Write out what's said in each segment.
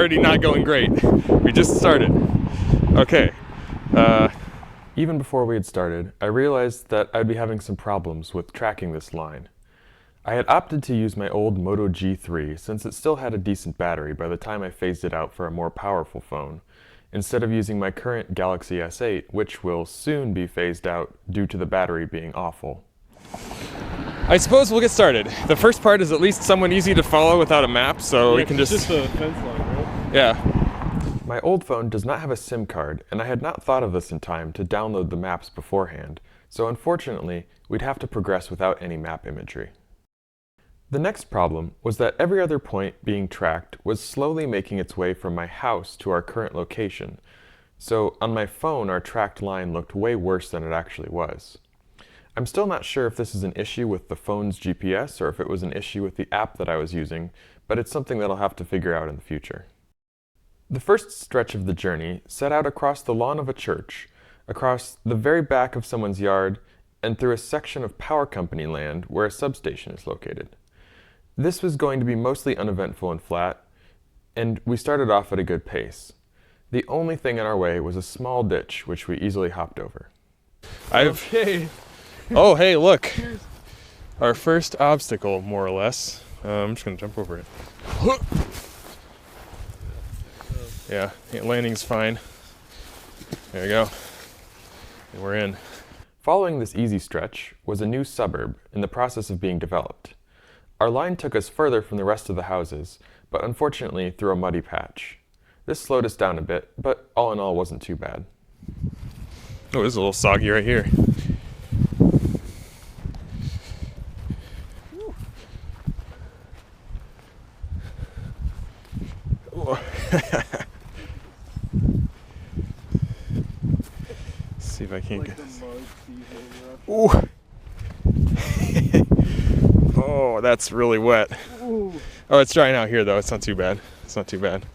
already not going great. We just started. Okay. Even before we had started, I realized that I'd be having some problems with tracking this line. I had opted to use my old Moto G3 since it still had a decent battery by the time I phased it out for a more powerful phone, instead of using my current Galaxy S8, which will soon be phased out due to the battery being awful. I suppose we'll get started. The first part is at least somewhat easy to follow without a map, so we can just... It's just a fence line, right? Yeah. My old phone does not have a SIM card, and I had not thought of this in time to download the maps beforehand, so unfortunately, we'd have to progress without any map imagery. The next problem was that every other point being tracked was slowly making its way from my house to our current location, so on my phone our tracked line looked way worse than it actually was. I'm still not sure if this is an issue with the phone's GPS or if it was an issue with the app that I was using, but it's something that I'll have to figure out in the future. The first stretch of the journey set out across the lawn of a church, across the very back of someone's yard, and through a section of power company land where a substation is located. This was going to be mostly uneventful and flat, and we started off at a good pace. The only thing in our way was a small ditch, which we easily hopped over. Okay. Oh, hey, look! Our first obstacle, more or less. I'm just gonna jump over it. Yeah, landing's fine. There we go. And we're in. Following this easy stretch was a new suburb in the process of being developed. Our line took us further from the rest of the houses, but unfortunately through a muddy patch. This slowed us down a bit, but all in all wasn't too bad. Oh, this is a little soggy right here. See if I can't get this. Ooh. Oh, that's really wet. Ooh. Oh, it's drying out here though. It's not too bad. It's not too bad.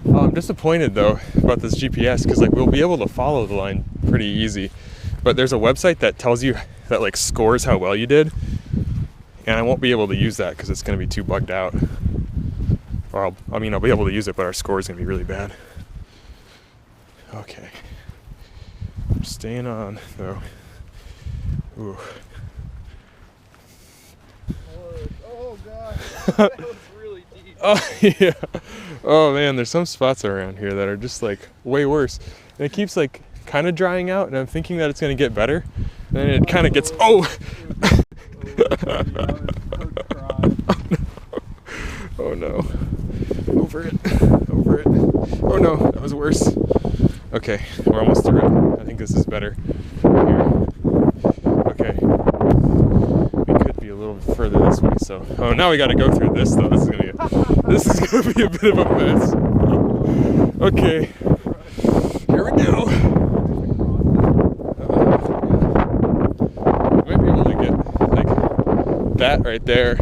I'm disappointed though about this GPS because like we'll be able to follow the line pretty easy, but there's a website that tells you that like scores how well you did, and I won't be able to use that because it's going to be too bugged out. Or I'll be able to use it, but our score is going to be really bad. Okay. I'm staying on though. Ooh. Oh god, that was really deep. Oh yeah. Oh man, there's some spots around here that are just like way worse. And it keeps like kind of drying out, and I'm thinking that it's gonna get better. And then it kind of gets. Oh. Oh no. Over it. Over it. Oh no, that was worse. Okay, we're almost through it. I think this is better. Here. Okay. We could be a little bit further this way, so. Oh, now we gotta go through this though. This is gonna be a bit of a mess. Okay. Here we go. Might be able to get like that right there.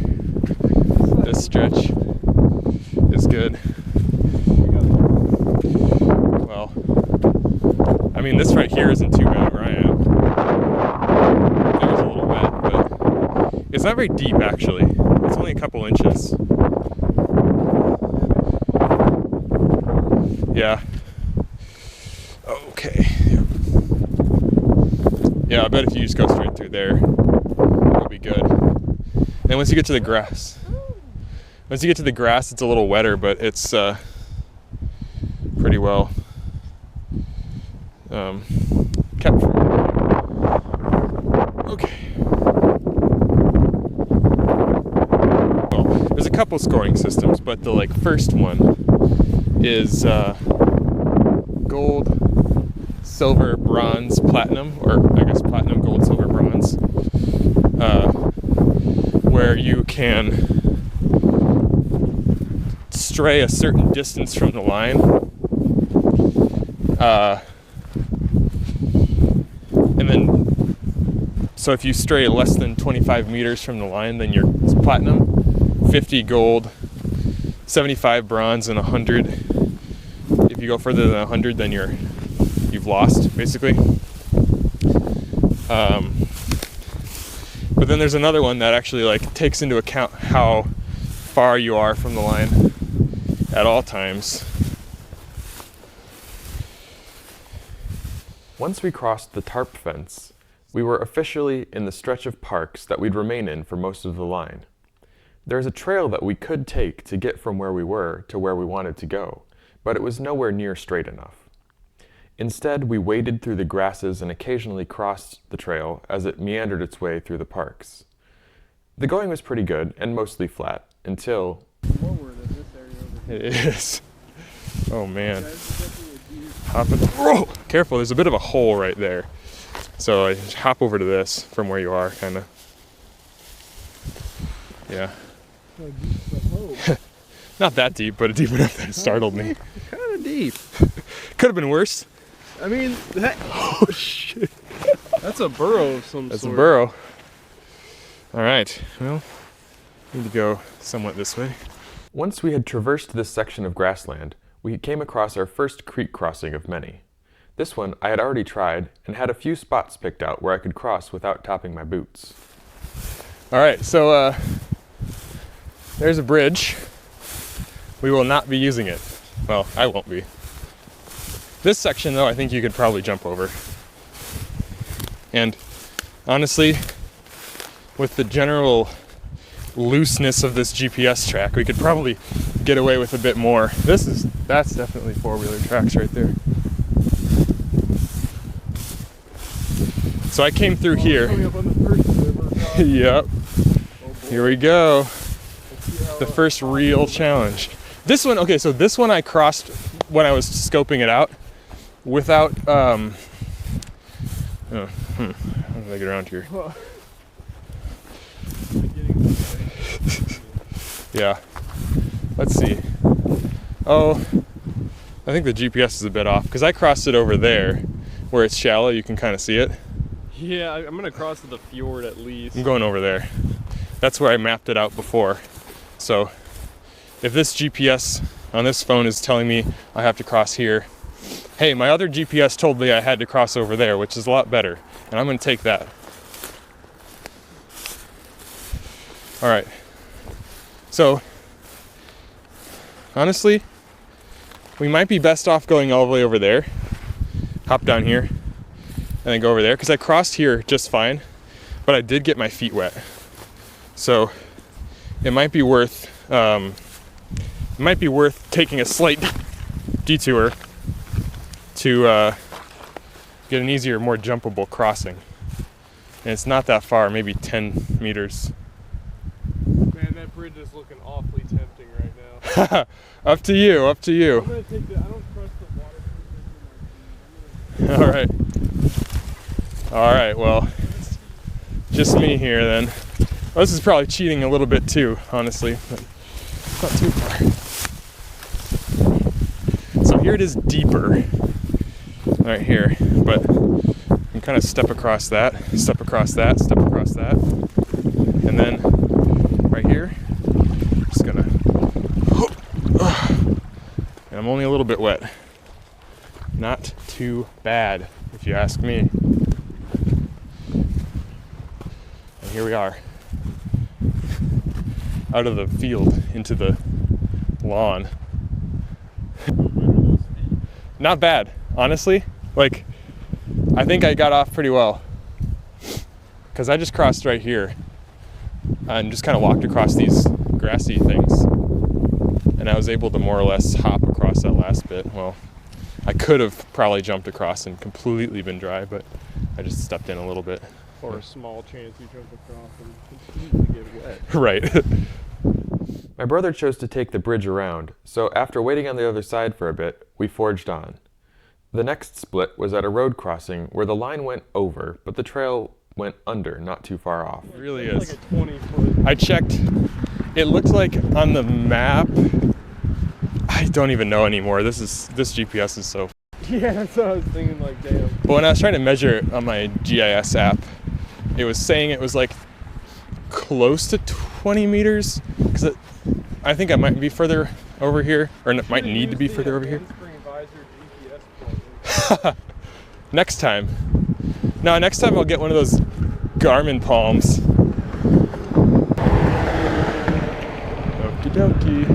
This stretch is good. Well, I mean, this right here isn't too bad where I am. There's a little wet, but it's not very deep actually. It's only a couple inches. Yeah. Okay. Yeah, I bet if you just go straight through there, it'll be good. And once you get to the grass, it's a little wetter, but it's pretty well kept from. Okay. Well, there's a couple scoring systems, but the like first one is gold, silver, bronze, platinum, or I guess platinum, gold, silver, bronze, where you can stray a certain distance from the line, and then so if you stray less than 25 meters from the line, then you're platinum, 50 gold, 75 bronze, and 100. If you go further than 100, then you've lost basically. But then there's another one that actually like takes into account how far you are from the line at all times. Once we crossed the tarp fence, we were officially in the stretch of parks that we'd remain in for most of the line. There is a trail that we could take to get from where we were to where we wanted to go, but it was nowhere near straight enough. Instead, we waded through the grasses and occasionally crossed the trail as it meandered its way through the parks. The going was pretty good and mostly flat, until... Lower than this area over here. It is. Oh man. Whoa! Careful, there's a bit of a hole right there. So I just hop over to this from where you are, kind of. Yeah. Not that deep, but deep enough that it startled me. Kind of deep. Could have been worse. I mean, that, Oh shit. that's a burrow of some That's sort. a burrow. Alright, well, need to go somewhat this way. Once we had traversed this section of grassland, we came across our first creek crossing of many. This one I had already tried and had a few spots picked out where I could cross without topping my boots. Alright, so there's a bridge. We will not be using it. Well, I won't be. This section though, I think you could probably jump over. And honestly, with the general looseness of this GPS track, we could probably get away with a bit more. That's definitely four-wheeler tracks right there. So I came through here. Coming up on the first river. Yep. Here we go. The first real challenge. This one, okay, so this one I crossed when I was scoping it out without, how did I get around here? Yeah. Let's see. Oh, I think the GPS is a bit off because I crossed it over there where it's shallow. You can kind of see it. Yeah, I'm gonna cross to the fjord at least. I'm going over there. That's where I mapped it out before. So if this GPS on this phone is telling me I have to cross here, hey, my other GPS told me I had to cross over there, which is a lot better. And I'm gonna take that. All right. So honestly, we might be best off going all the way over there, hop down here, and then go over there, because I crossed here just fine, but I did get my feet wet. So it might be worth taking a slight detour to get an easier, more jumpable crossing. And it's not that far, maybe 10 meters. Man, that bridge is looking awfully tempting right now. Up to you, up to you. I'm gonna take the, I don't trust the water. All right. All right, well, just me here then. Well, this is probably cheating a little bit too, honestly, but not too far. So here it is deeper, right here, but you can kind of step across that, step across that, step across that, and then right here, just gonna, and I'm only a little bit wet. Not too bad, if you ask me. And here we are, out of the field into the lawn. Not bad, honestly. Like, I think I got off pretty well, because I just crossed right here and just kind of walked across these grassy things, and I was able to more or less hop across that last bit. Well, I could have probably jumped across and completely been dry, but I just stepped in a little bit. Or a small chance you jump across and completely get wet. Right. My brother chose to take the bridge around, so after waiting on the other side for a bit, we forged on. The next split was at a road crossing where the line went over, but the trail went under, not too far off. It really It's is. like a 20-foot. I checked. It looks like on the map, I don't even know anymore. This GPS is so. Yeah, that's what I was thinking, like, damn. But when I was trying to measure it on my GIS app, it was saying it was like close to 20 meters, because I think I might be further over here, or might need to be further over here. Next time. No, next time I'll get one of those Garmin palms frosty.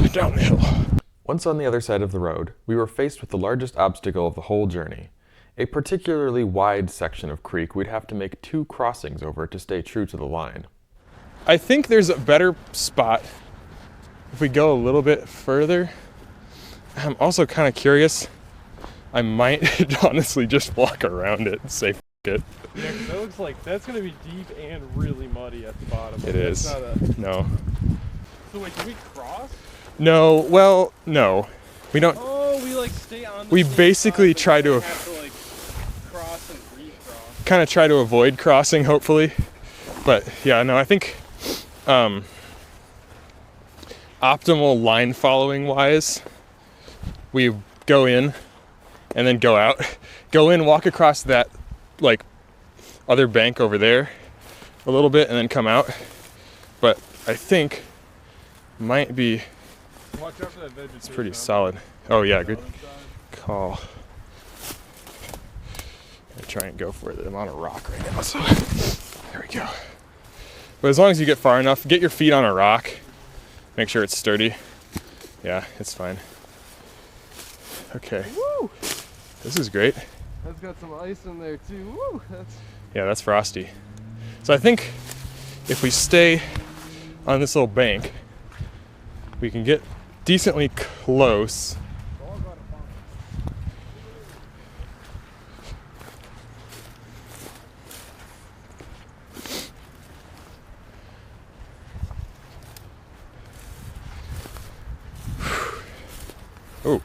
Down the hill. Once on the other side of the road, we were faced with the largest obstacle of the whole journey. A particularly wide section of creek we'd have to make 2 crossings over to stay true to the line. I think there's a better spot if we go a little bit further. I'm also kind of curious. I might honestly just walk around it and say f it. Yeah, 'cause that looks like that's gonna be deep and really muddy at the bottom. It is. No. So wait, do we cross? No, well, no. We don't. Oh, we like stay on the We same basically spot, try but to then have to like cross and recross. kind of try to avoid crossing, hopefully. But yeah, no, I think optimal line following wise, we go in and then go out. Go in, walk across that like other bank over there a little bit and then come out. But I think might be Watch out for that vegetation. it's pretty solid. Oh yeah, good call. I try and go for it. I'm on a rock right now, so there we go. But as long as you get far enough, get your feet on a rock, make sure it's sturdy. Yeah, it's fine. Okay. Woo! This is great. That's got some ice in there too. Woo! Yeah, that's frosty. So I think if we stay on this little bank, we can get decently close. Oh,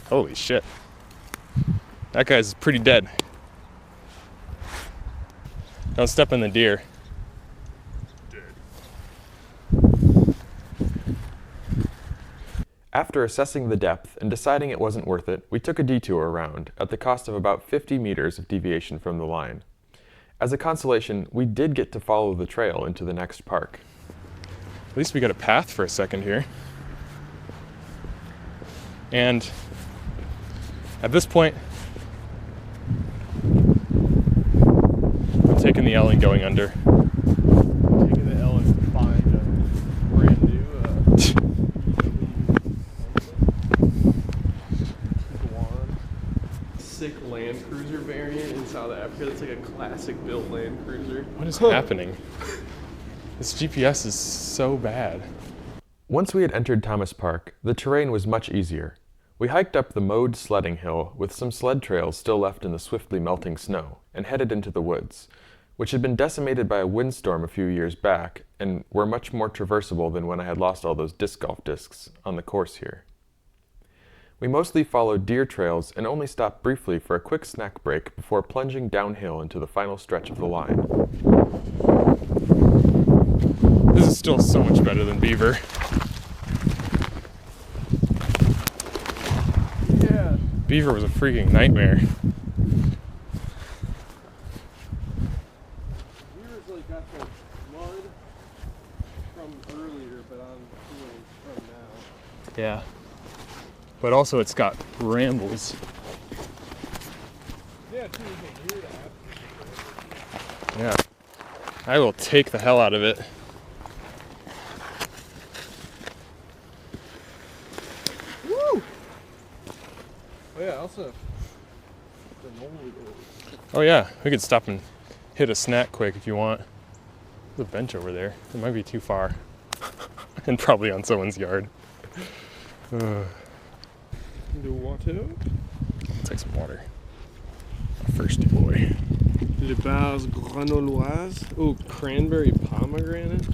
holy shit. That guy's pretty dead. Don't step in the deer. After assessing the depth and deciding it wasn't worth it, we took a detour around, at the cost of about 50 meters of deviation from the line. As a consolation, we did get to follow the trail into the next park. At least we got a path for a second here. And at this point, I'm taking the L and going under. Taking the L and find a brand new sick Land Cruiser variant in South Africa. That's like a classic built Land Cruiser. What is happening? This GPS is so bad. Once we had entered Thomas Park, the terrain was much easier. We hiked up the mowed sledding hill with some sled trails still left in the swiftly melting snow and headed into the woods, which had been decimated by a windstorm a few years back and were much more traversable than when I had lost all those disc golf discs on the course here. We mostly followed deer trails and only stopped briefly for a quick snack break before plunging downhill into the final stretch of the line. This is still so much better than Beaver. Yeah. Beaver was a freaking nightmare. Beaver's like got the mud from earlier, but I'm feeling from now. Yeah. But also it's got rambles. Yeah, too, you can hear that. Yeah. I will take the hell out of it. Woo! Oh yeah, also the mold. Oh yeah, we could stop and hit a snack quick if you want. There's a bench over there. It might be too far. And probably on someone's yard. Do water? I'll take some water. A thirsty boy. Les bars grenobloises. Oh, cranberry pomegranate.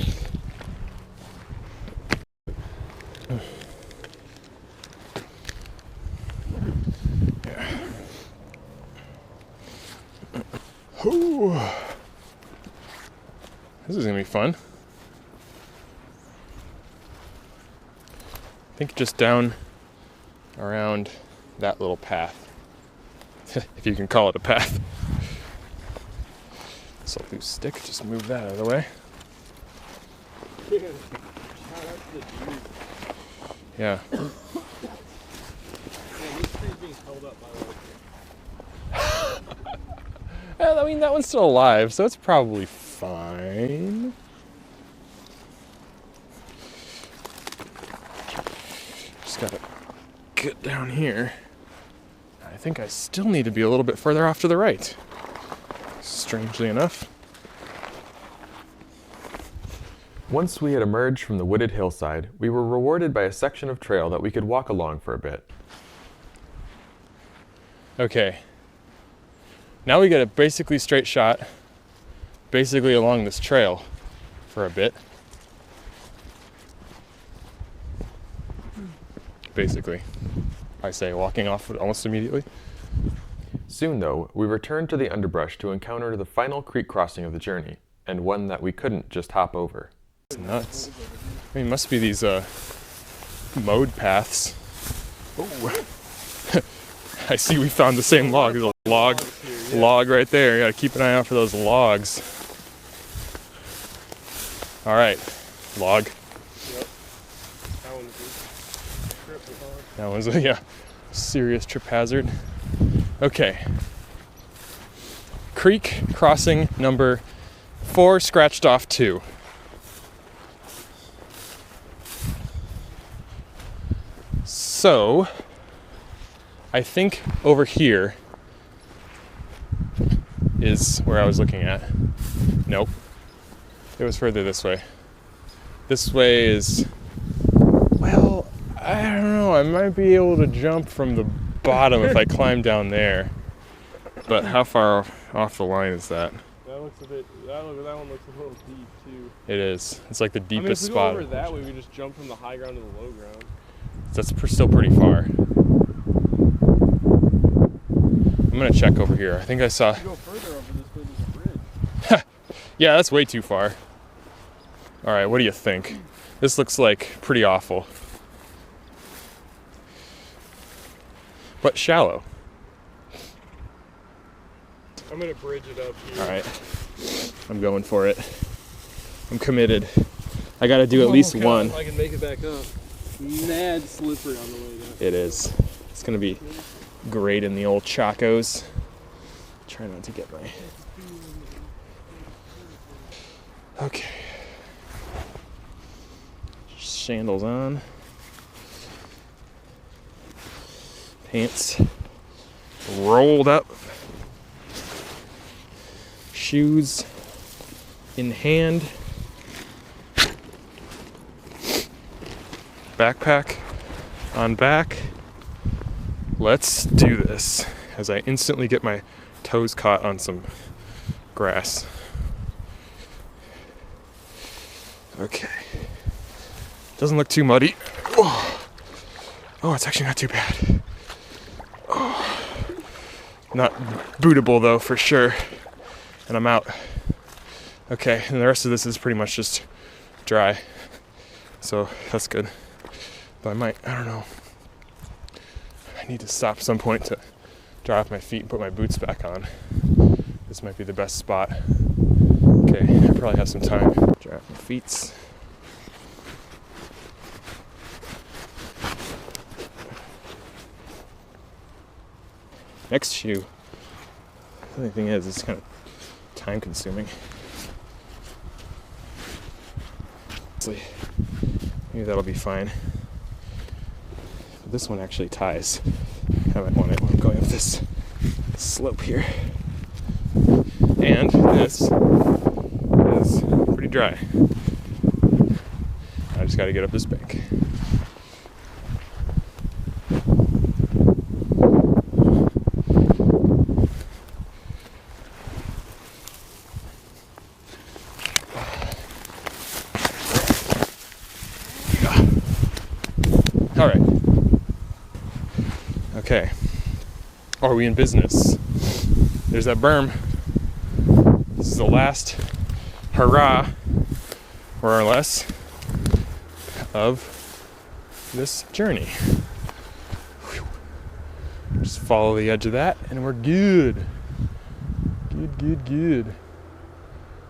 Ooh. This is gonna be fun. I think just down around that little path. If you can call it a path. This little loose stick, just move that out of the way. Shout out to the dude. Yeah. Man, this tree's being held up by like. Well, I mean, that one's still alive, so it's probably fine. Just gotta get down here. I think I still need to be a little bit further off to the right. Strangely enough. Once we had emerged from the wooded hillside, we were rewarded by a section of trail that we could walk along for a bit. Okay. Now we get a basically straight shot, basically along this trail for a bit. Basically. I say walking off almost immediately. Soon, though, we returned to the underbrush to encounter the final creek crossing of the journey, and one that we couldn't just hop over. It's nuts. I mean, it must be these mowed paths. Oh. I see we found the same log. There's a log right there. You gotta keep an eye out for those logs. All right, log. Yep. That one's a trip log. That one's a serious trip hazard. Okay. Creek crossing number 4, scratched off 2. So, I think over here is where I was looking at. Nope. It was further this way. This way is, well, I don't know. I might be able to jump from the bottom if I climb down there. But how far off the line is that? That looks a bit. That one looks a little deep too. It is. It's like the deepest if we spot. go over that way, we just jump from the high ground to the low ground. That's still pretty far. I'm gonna check over here. I think I saw. If you go further over this way, there's a bridge. Yeah, that's way too far. All right, what do you think? This looks like pretty awful, but shallow. I'm gonna bridge it up here. All right, I'm going for it. I'm committed. I gotta do at least one. If I can make it back up. Mad slippery on the way down. It is. It's gonna be great in the old Chacos. Try not to get my. Okay. Sandals on. Pants rolled up. Shoes in hand. Backpack on back. Let's do this as I instantly get my toes caught on some grass. Okay. Doesn't look too muddy. Oh, it's actually not too bad. Oh. Not bootable though, for sure. And I'm out. Okay, and the rest of this is pretty much just dry. So that's good. But I don't know. I need to stop some point to dry off my feet and put my boots back on. This might be the best spot. Okay, I probably have some time. Dry off my feet. Next shoe. The only thing is, it's kind of time consuming. Maybe that'll be fine. This one actually ties. I might want it when I'm going up this slope here. And this is pretty dry. I just gotta get up this bank. All right. Okay. Are we in business? There's that berm. This is the last hurrah, more or less, of this journey. Whew. Just follow the edge of that and we're good. Good.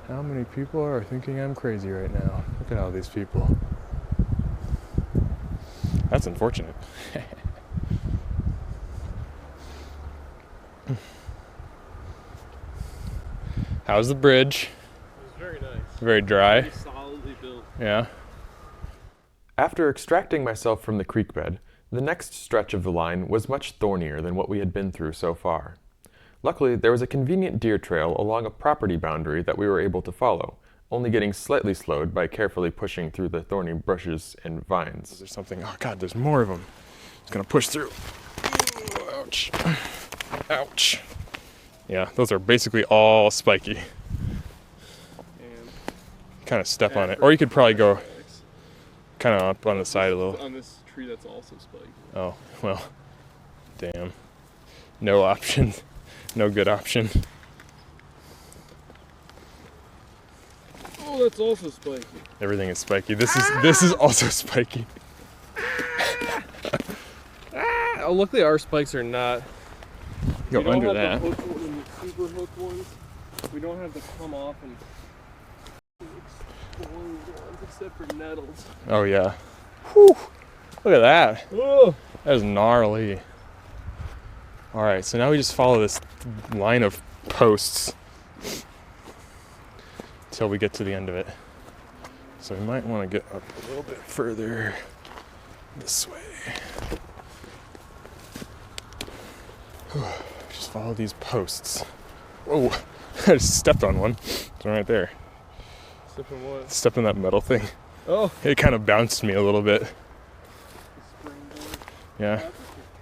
How many people are thinking I'm crazy right now? Look at all these people. That's unfortunate. How's the bridge? It was very nice. Very dry. Very solidly built. Yeah. After extracting myself from the creek bed, the next stretch of the line was much thornier than what we had been through so far. Luckily, there was a convenient deer trail along a property boundary that we were able to follow, only getting slightly slowed by carefully pushing through the thorny bushes and vines. There's something. Oh God, there's more of them. It's gonna push through. Ooh, ouch. Ouch. Yeah, those are basically all spiky. And Kind of step on it, or you could probably go kind of up on the side a little. on this tree that's also spiky. Oh, well, damn. No option. No good option. Oh, that's also spiky. Everything is spiky. This is also spiky. Oh, luckily our spikes are not. Go We don't under have that. The hook one, the super hook ones. We don't have to come off and explode ones except for nettles. Oh yeah. Whew. Look at that. Oh. That is gnarly. All right, so now we just follow this line of posts until we get to the end of it. So we might want to get up a little bit further this way. Just follow these posts. Whoa, I just stepped on one. It's right there. Sipping what? Stepped on that metal thing. Oh. It kind of bounced me a little bit. The springboard. Yeah, That's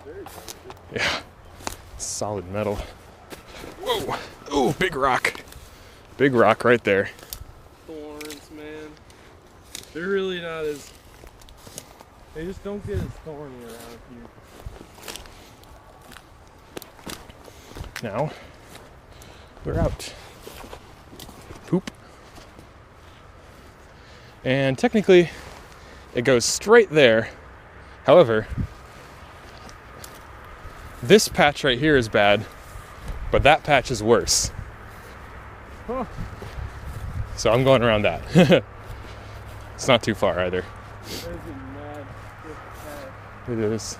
very spiky. yeah. Solid metal. Whoa, ooh, big rock. Big rock right there. Thorns, man. They're really not as. They just don't get as thorny around here. Now, we're out. Poop. And technically, it goes straight there. However, this patch right here is bad, but that patch is worse. Huh. So I'm going around that. It's not too far either. There's a mad thick path. It is.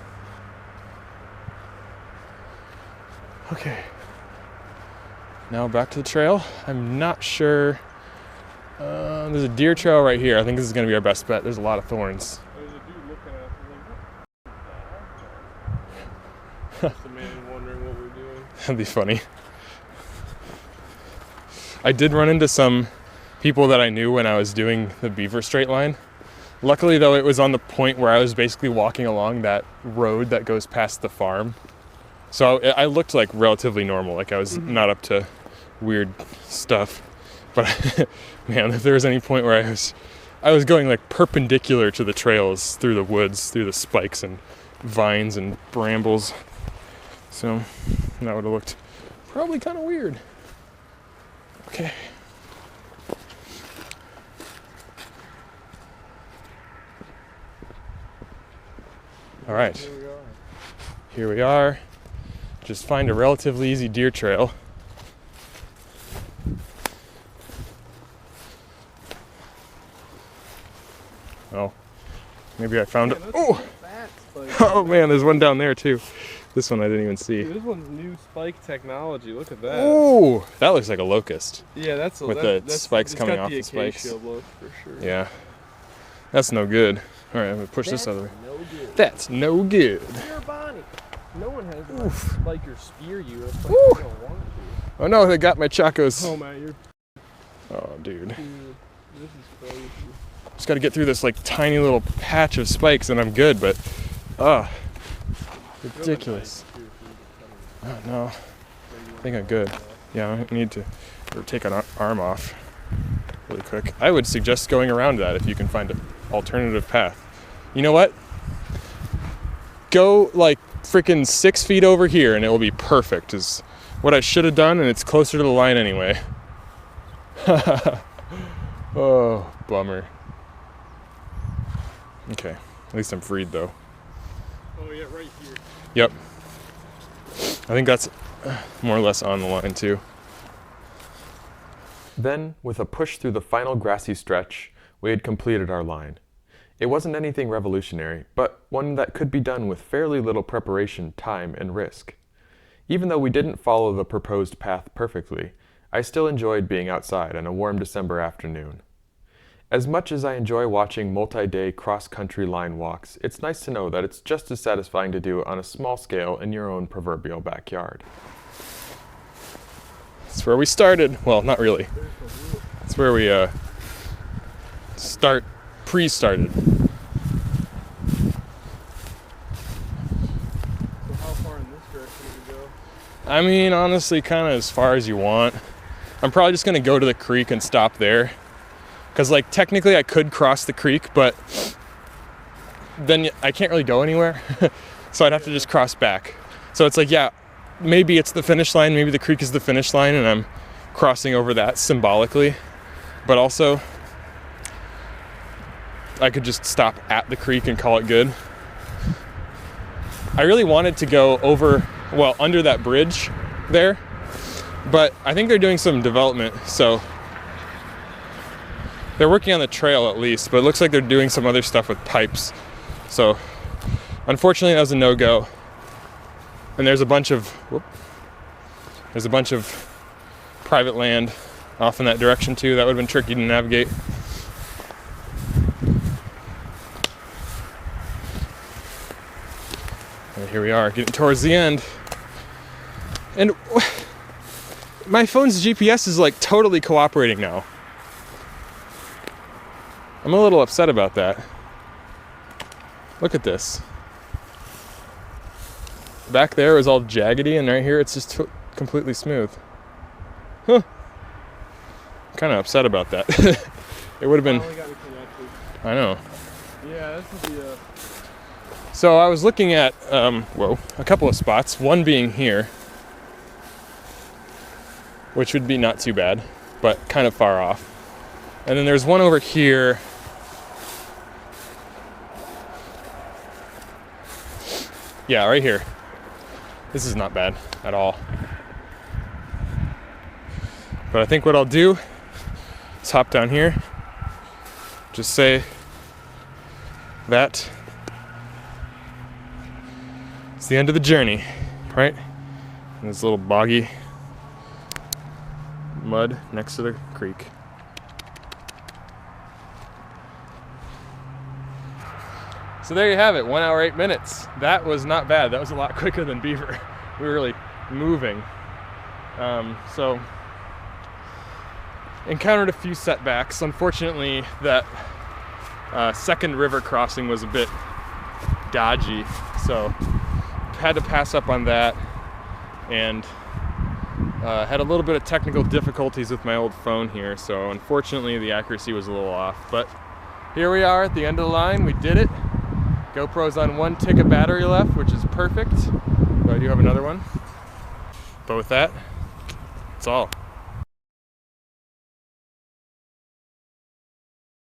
Okay. Now back to the trail. I'm not sure. There's a deer trail right here. I think this is going to be our best bet. There's a lot of thorns. There's a dude looking at us like, what? Just a man wondering what we're doing. That'd be funny. I did run into some people that I knew when I was doing the beaver straight line. Luckily, though, it was on the point where I was basically walking along that road that goes past the farm. So I looked like relatively normal, like I was not up to weird stuff. But man, if there was any point where I was going like perpendicular to the trails through the woods, through the spikes and vines and brambles. So that would have looked probably kind of weird. Okay. All right. Here we are. Here we are. Just find a relatively easy deer trail. Oh, maybe I found it. Man, Oh, fat spike. oh man, there's one down there too. This one I didn't even see. Dude, this one's new spike technology. Look at that. Oh, that looks like a locust. Yeah, that's a, With that, the that's, spikes it's coming got off the spikes. acacia look for sure. Yeah, that's no good. All right, I'm gonna push this other way. No good. That's no good. Spear Bonnie. No one has to spike or spear you if like, Ooh. you don't want to. Oh no, they got my chacos. Oh man, you're Oh dude. this is crazy. Just got to get through this like tiny little patch of spikes and I'm good, but ridiculous. Oh no, I think I'm good. Yeah, I need to take an arm off really quick. I would suggest going around that if you can find an alternative path. You know what? Go like freaking 6 feet over here and it will be perfect is what I should have done, and it's closer to the line anyway. Oh, bummer. Okay, at least I'm freed though. Oh yeah, right here. Yep. I think that's more or less on the line too. Then, with a push through the final grassy stretch, we had completed our line. It wasn't anything revolutionary, but one that could be done with fairly little preparation, time, and risk. Even though we didn't follow the proposed path perfectly, I still enjoyed being outside on a warm December afternoon. As much as I enjoy watching multi-day cross-country line walks, it's nice to know that it's just as satisfying to do it on a small scale in your own proverbial backyard. That's where we started. Well, not really. That's where we pre-started. So how far in this direction do we go? I mean, honestly, kind of as far as you want. I'm probably just gonna go to the creek and stop there. Cause like technically I could cross the creek, but then I can't really go anywhere. So I'd have to just cross back. So it's like, yeah, maybe it's the finish line, maybe the creek is the finish line and I'm crossing over that symbolically. But also, I could just stop at the creek and call it good. I really wanted to go under that bridge there, but I think they're doing some development, so they're working on the trail at least, but it looks like they're doing some other stuff with pipes. So, unfortunately, that was a no-go. And there's a bunch of private land off in that direction too. That would have been tricky to navigate. And here we are, getting towards the end. And my phone's GPS is like totally cooperating now. I'm a little upset about that. Look at this. Back there was all jaggedy, and right here it's just completely smooth. Huh. Kind of upset about that. It would have been. Finally got me connected. I know. Yeah, this would be a. So I was looking at a couple of spots. One being here, which would be not too bad, but kind of far off. And then there's one over here. Yeah, right here. This is not bad at all. But I think what I'll do is hop down here. Just say that it's the end of the journey, right? And this little boggy mud next to the creek. So there you have it, 1 hour, 8 minutes. That was not bad. That was a lot quicker than Beaver. We were really moving. So encountered a few setbacks. Unfortunately, that second river crossing was a bit dodgy. So had to pass up on that, and had a little bit of technical difficulties with my old phone here. So unfortunately, the accuracy was a little off. But here we are at the end of the line. We did it. GoPro's on 1 tick of battery left, which is perfect. But I do have another one. But with that, that's all.